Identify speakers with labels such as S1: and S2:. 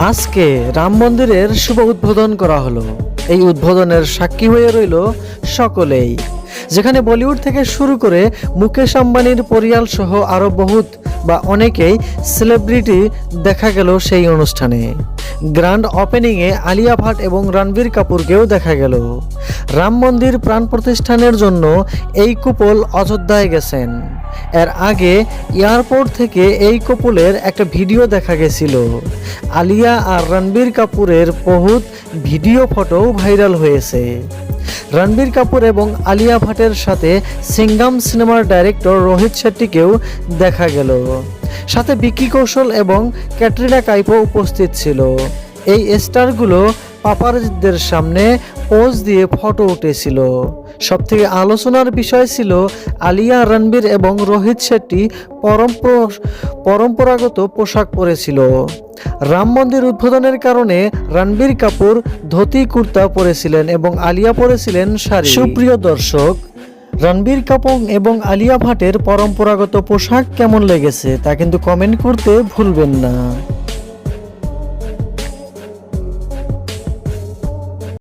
S1: আজকে রাম মন্দিরের শুভ উদ্বোধন করা হলো। এই উদ্বোধনের সাক্ষী হয়ে রইল সকলেই, যেখানে বলিউড থেকে শুরু করে মুকেশ আম্বানির পরিয়াল সহ আরো বহুত বা অনেকেই সেলিব্রিটি দেখা গেল সেই অনুষ্ঠানে। গ্র্যান্ড ওপেনিংয়ে আলিয়া ভাট এবং রণবীর কাপুরকেও দেখা গেল। রাম মন্দির প্রাণ প্রতিষ্ঠানের জন্য এই কুপল অযোধ্যায় গেছেন। এর আগে এয়ারপোর্ট থেকে এই কপলের একটা ভিডিও দেখা গেছিল। আলিয়া আর রণবীর কাপুরের বহুত ভিডিও ফটোও ভাইরাল হয়েছে। রণবীর কাপুর এবং আলিয়া ভাটের সাথে সিঙ্গাম সিনেমার ডাইরেক্টর রোহিত শেট্টিকেও দেখা গেল। সাথে বিকি কৌশল এবং ক্যাটরিনা কাইফও উপস্থিত ছিল। এই স্টারগুলো পাপারাজিদের সামনে পোজ দিয়ে ফটো উঠেছিল। সবথেকে আলোচনার বিষয় ছিল আলিয়া, রণবীর এবং রোহিত শেট্টি পরম্পরাগত পোশাক পরেছিল। রাম মন্দির উদ্বোধনের কারণে রণবীর কাপুর ধুতি কুর্তা পরেছিলেন এবং আলিয়া পরেছিলেন শাড়ি। সুপ্রিয় দর্শক, রণবীর কাপুর এবং আলিয়া ভাটের পরম্পরাগত পোশাক কেমন লেগেছে তা কিন্তু কমেন্ট করতে ভুলবেন না।